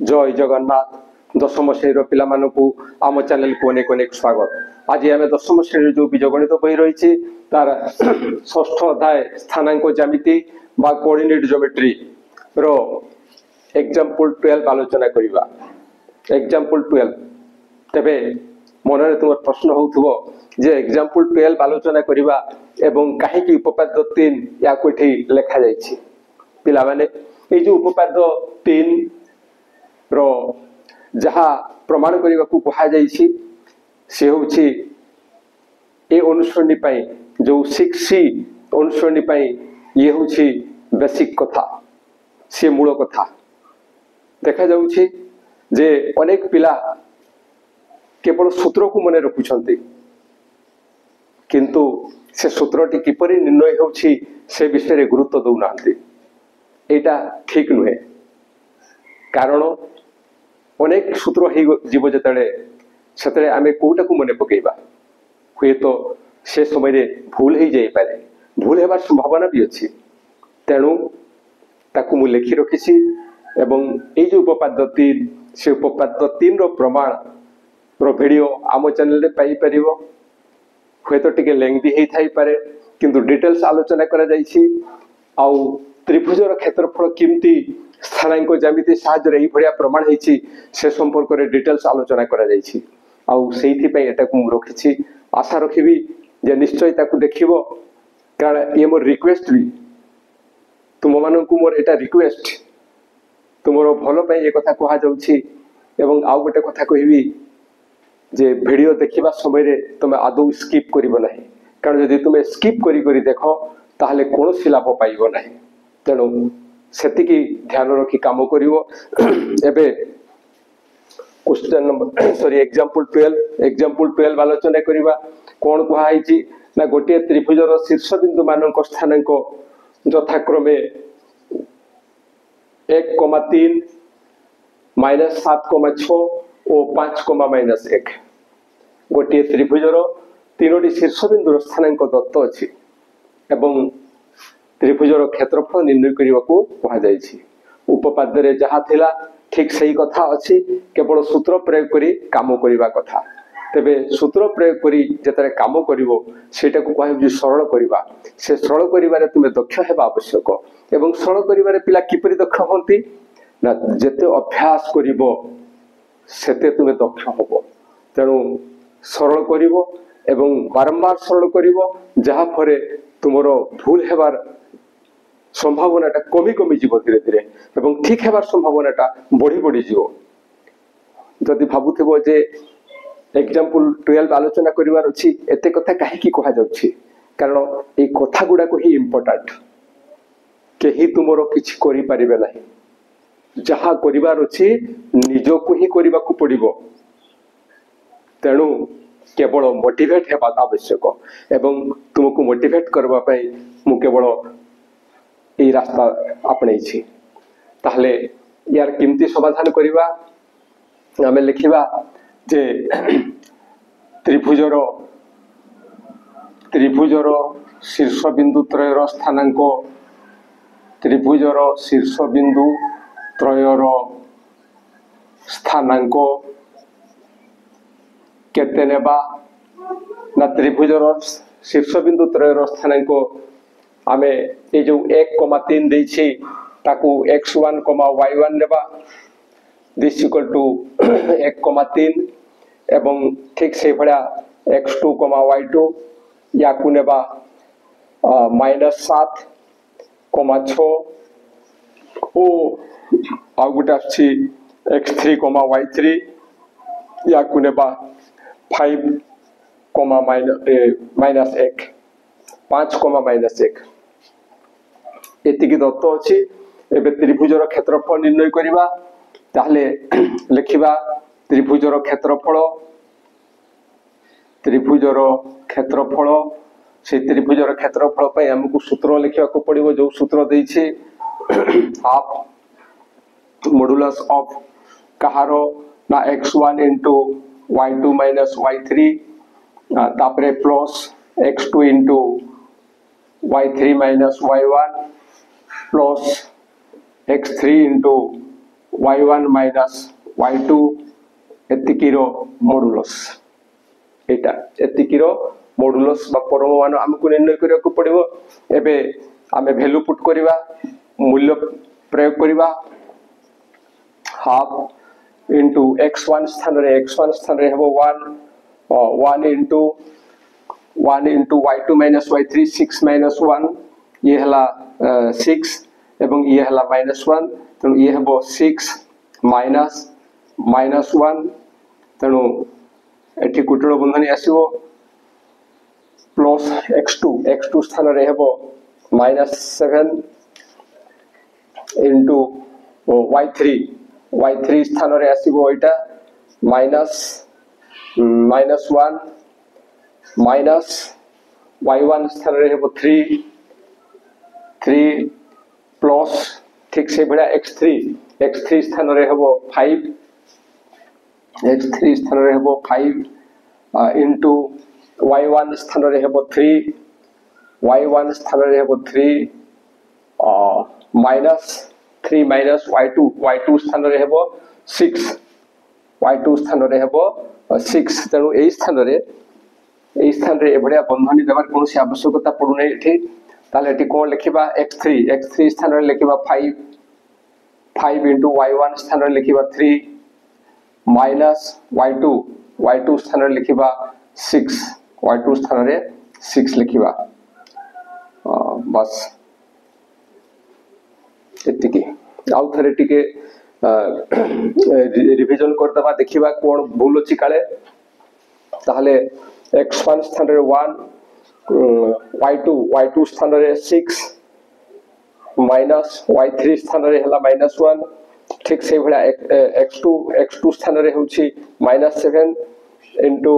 जय जगन्नाथ दशम श्रेणी पिला आम चैनल को अनेक अनेक स्वागत। आज आम दशम श्रेणी जो बीजगणित बही रही तार षष्ठ अध्याय स्थानांक ज्यामिति बा कोऑर्डिनेट ज्योमेट्री रो एग्जांपल 12 आलोचना करिबा। एग्जांपल 12 तबे मनरे तुम प्रश्न होउथबो जे एग्जांपल 12 आलोचना करिबा एवं काहे की उपपाद्य 3 या कोठी लिखा जायछि। पिला माने ए जो उपपाद्य 3 रो जहा प्रमाण करने को कहा जाइछि से होछि ए अनुश्रेणी पाई जो 6C अनुश्रेणी पाई ये होछि बेसिक कथा से मूल कथा। देखा जाउछि जे अनेक पिला केवल सूत्र को मने रखुछंती किंतु से सूत्रटी किपरि निर्णय होछि से विषय रे गुरुत्व दउनांती। एटा ठीक नुहे कारण अनेक सूत्र जीव जिते से आम कौटा को मन पकईबा हुए तो से समय भूल हो जाए भूल होबार संभावना भी अच्छी। तेणु ताकू मु लिखि रखी एवं ये जो उपपाद्य 3 से उपपाद्य 3 रो प्रमाण रो वीडियो आम चैनल पाई परिबो। हुए तो टिके लेंथी हो थाई पारे किंतु डिटेल्स आलोचना करा जाइछि। आउ त्रिभुजर क्षेत्रफल किमती स्थानांक ज्यामिति साहाय्य यही भाया प्रमाण होती से संपर्क में डिटेल्स आलोचना करा जाइछि। आउ सेइथि पई एटा को रखिछि। आशा रखिबी जे निश्चय ताकू देखिबो कारण ये मोर रिक्वेस्ट भी तुम मानकू मोर एटा रिक्वेस्ट तुमरो भलो पई ए कथा कहा जाउछि। एवं आउ गोटे कथा कहबी जे वीडियो देखिबा समय रे तुम आदौ स्किप करिबो नाही कारण जदि तुम स्किप करी करी देखो ताहले कोनोसी लाभ पाइबो नाही। तेणु सेतिकी ध्यान रखी काम करिवो। एबे क्वेश्चन नंबर सॉरी एग्जांपल 12 आलोचना करिबा। कोन कुहा आइछि ना गोटे त्रिभुजर शीर्ष बिंदु मानक स्थानांक यथाक्रमे 1,3 -7,6 और 5,-1 गोटे त्रिभुजर तीनोटी शीर्ष बिंदुर स्थानांक दत्त अछि एवं त्रिभुजर क्षेत्रफल निर्णय करने को कहा जाइछि। उपपाद्य रे जहा थिला ठीक सही कथा अछि केवल सूत्र प्रयोग करी काम करिबा कथा। तबे सूत्र प्रयोग करी जतरे काम करिवो सेटा को कहब जे सरल करिबा। से सरल करिबारे तुमे दक्ष हेबा आवश्यक एवं सरल करिबारे पिला किपरि दक्ष होंती ना जेते अभ्यास करिवो सेते तुमे दक्ष होबो। तेणु सरल करिवो एवं बारंबार सरल करिवो जहा फरे तुमरो भूल हेबार संभावना कमी कमी जीव धीरे धीरे एवं ठीक हेबार संभावना बढ़ी बढ़ी जीव। जदि भाबुथिबो जे एग्जांपल 12 आलोचना करिवार अछि एते कथा काहे की कहा जाउछि कारण ए कथा गुडा को ही इंपोर्टेंट केही तुमरो किछि करि परिबे नाही जहा करिवार अछि निजो को ही करिबा को पड़िबो। तेणु केवल मोटिवेट हेबा आवश्यक एवं तुमको मोटिवेट करबा पई मु केवल यही रास्ता अपने ताहले यार किमती समाधान करिबा। आमे लिखिबा जे त्रिभुजर शीर्ष बिंदु त्रयर स्थानांक त्रिभुजर शीर्ष बिंदु त्रयर स्थानांक केते नेबा ना त्रिभुजर शीर्ष बिंदु त्रयर स्थानांक आमे ए जो 1,3 देछि ताकू x1, y1 नेबा दिस इक्वल टू 1,3 एवं ठीक से भड़ा x2, y2 या को नेबा -7, 6 ओ आ गुटा अछि x3, y3 या को नेबा 5, -1 5, एतिकी दत्त अछि। एबे त्रिभुजर क्षेत्रफल निर्णय करिबा ताहले लिखिबा त्रिभुजर क्षेत्रफल से त्रिभुजर क्षेत्रफल पय हमकु सूत्र लिखिबा को पड़िबो जो सूत्र देछि हाफ मॉडुलस ऑफ कहारो ना x1 into y2 minus y3 तापरे plus x2 into y3 minus y1 plus x3 into y1 minus y2 एतिकीर मॉडुलस एटा एतिकीर मॉडुलस बा परमाणु हमको निर्णय करिया को पड़िबो एबे आमे वैल्यू पुट करिवा मूल्य प्रयोग करिवा हाफ इनटू x1 स्थान रे हेबो 1 into y2 minus y3 6 minus 1 ये हला 6 एवं ये हला -1 तेणु ये हेबो 6 माइनस 1 तेणु एठी कुटल बंधनी आसीबो प्लस x2 स्थान रे हेबो -7 इनटू y3 स्थान रे आसीबो एटा -1 माइनस y1 स्थान रे हेबो 3 प्लस ठीक से बड़ा x3 स्थान रे हेबो 5 x3 स्थान रे हेबो 5 इनटू y1 स्थान रे हेबो 3 y1 स्थान रे हेबो 3 माइनस y2 स्थान रे हेबो 6 y2 स्थान रे हेबो 6 तेणु एई स्थान रे एभडिया बंधनी देबार कोनोसी आवश्यकता पडु नै एठी ताले एठी कोन लिखिबा x3 स्थान रे लिखिबा 5 इनटू y1 स्थान रे लिखिबा 3 माइनस y2 स्थान रे लिखिबा 6 y2 स्थान रे 6 लिखिबा बस एतिकी आउ थरे टिके रिवीजन करदबा देखिबा कोन भूल अछि काले ताहले x1 स्थान रे 1 y2 स्थान रे 6 माइनस y3 स्थान रे हला -1 ठीक से भला x2 स्थान रे होछि -7 इनटू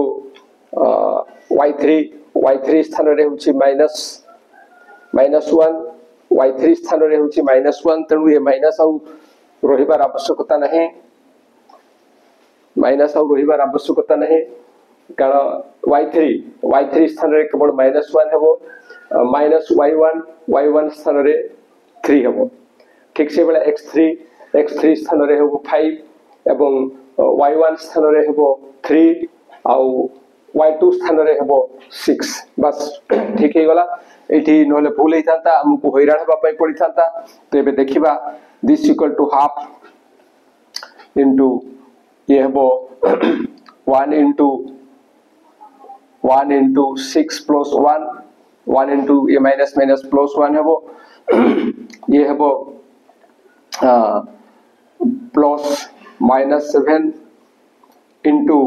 y3 स्थान रे होछि -1 y3 स्थान रे होछि -1 तेणु ये माइनस आउ रहिबार आवश्यकता नहीं कारण y3 स्थान रे केवल -1 हेबो माइनस y1 स्थान रे 3 हेबो ठीक से बेला x3 स्थान रे हेबो 5 एवं y1 स्थान रे हेबो 3 आउ y2 स्थान रे हेबो 6 बस ठीक हे गला एठी नहले भूल हे थांता हमकु हैरान हबा पई पड़ी थांता तो एबे देखिबा this equal to half into ये हेबो 1 इनटू 6 प्लस 1 इनटू ये माइनस प्लस 1 हेबो ये हेबो प्लस -7 इनटू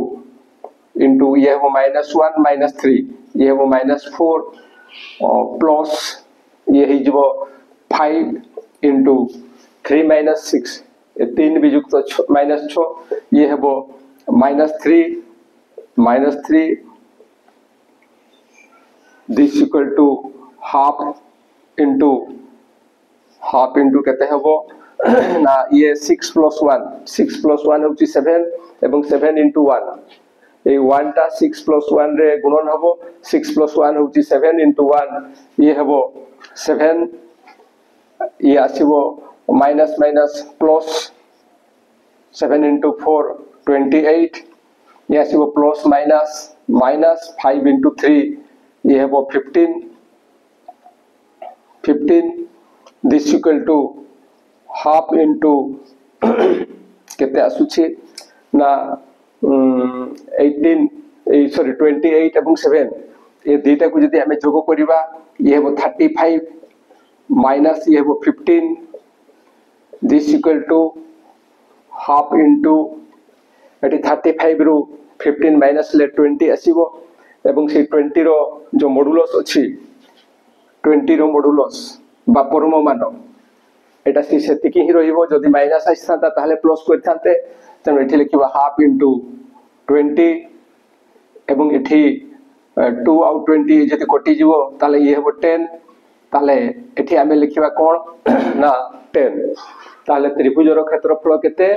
ये हेबो -1 -3 ये हेबो -4 प्लस ये ही जबो 5 इनटू 3 -6 ये 3 भी युक्त -6 ये हेबो -3 this equal to half into केते हेबो ना ये 6 प्लस 1 होची 7 एवं 7 इनटू 1 ए 1 टा 6 प्लस 1 रे गुणन हबो 6 प्लस 1 होची 7 इनटू 1 ये हेबो 7 ये आसीबो माइनस प्लस 7 इनटू 4 28 ये आसीबो प्लस माइनस 5 इनटू 3 ये हेबो 15 this equal to half into केते आसुछि ना 28 एवं 7 ये दुईटा को जदि हमें जोग करिबा ये हेबो 35 माइनस ये हेबो 15 this equal to half into एटी 35 रु 15 माइनस ले 20 आसीबो एवं से 20 रो जो मॉडुलस अछि 20 रो मॉडुलस बा परमाणु एटा सेतिकी ही रहिबो जदि माइनस आइथांता ताहले प्लस करथांते तेनु एठी लिखिबा हाफ इनटू 20 एवं एठी 2 आउ 20 जदि कटि जिवो ताले ये हेबो 10 ताले एठी आमे लिखिबा कोन ना 10 ताले त्रिभुजर क्षेत्रफल केते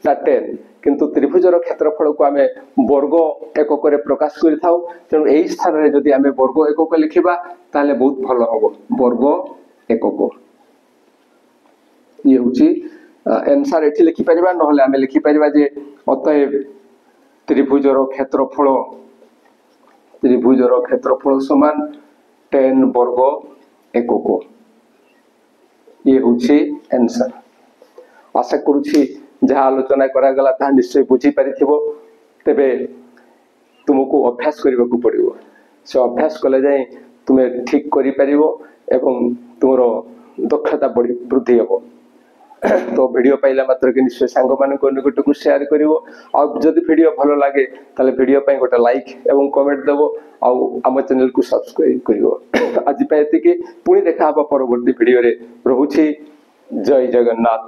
ना 10 किंतु त्रिभुजर क्षेत्रफल को आमे वर्ग एकक रे प्रकाश करि थाउ तेनु एई स्थान रे जदि आमे वर्ग एकक लिखिबा ताले बहुत भलो हबो वर्ग एकक ये होची आंसर एठी लिखि परिबा नहले आमे लिखि परिबा जे अतएव त्रिभुजर क्षेत्रफल समान 10 वर्ग एकक ये होछि आंसर। आशा करूछि जहाँ आलोचना करा गला ता निश्चय बुझी पारिथिबो। तेबे तुमको अभ्यास करबाकू पड़िबो। से अभ्यास कले जाए तुम्हें ठीक करि परिबो एवं तुमर दक्षता वृद्धि हेबो। तो वीडियो पाइला मात्र के निश्चय सांग मान को निकट को शेयर करिवो। आ जदि वीडियो भलो लागे ताले वीडियो पई गोटे लाइक एवं कमेंट देबो। आ हम चैनल को सब्सक्राइब करिवो। आज पे एतिके पुणी देखा परवर्ती वीडियो रे। रहुछि जय जगन्नाथ।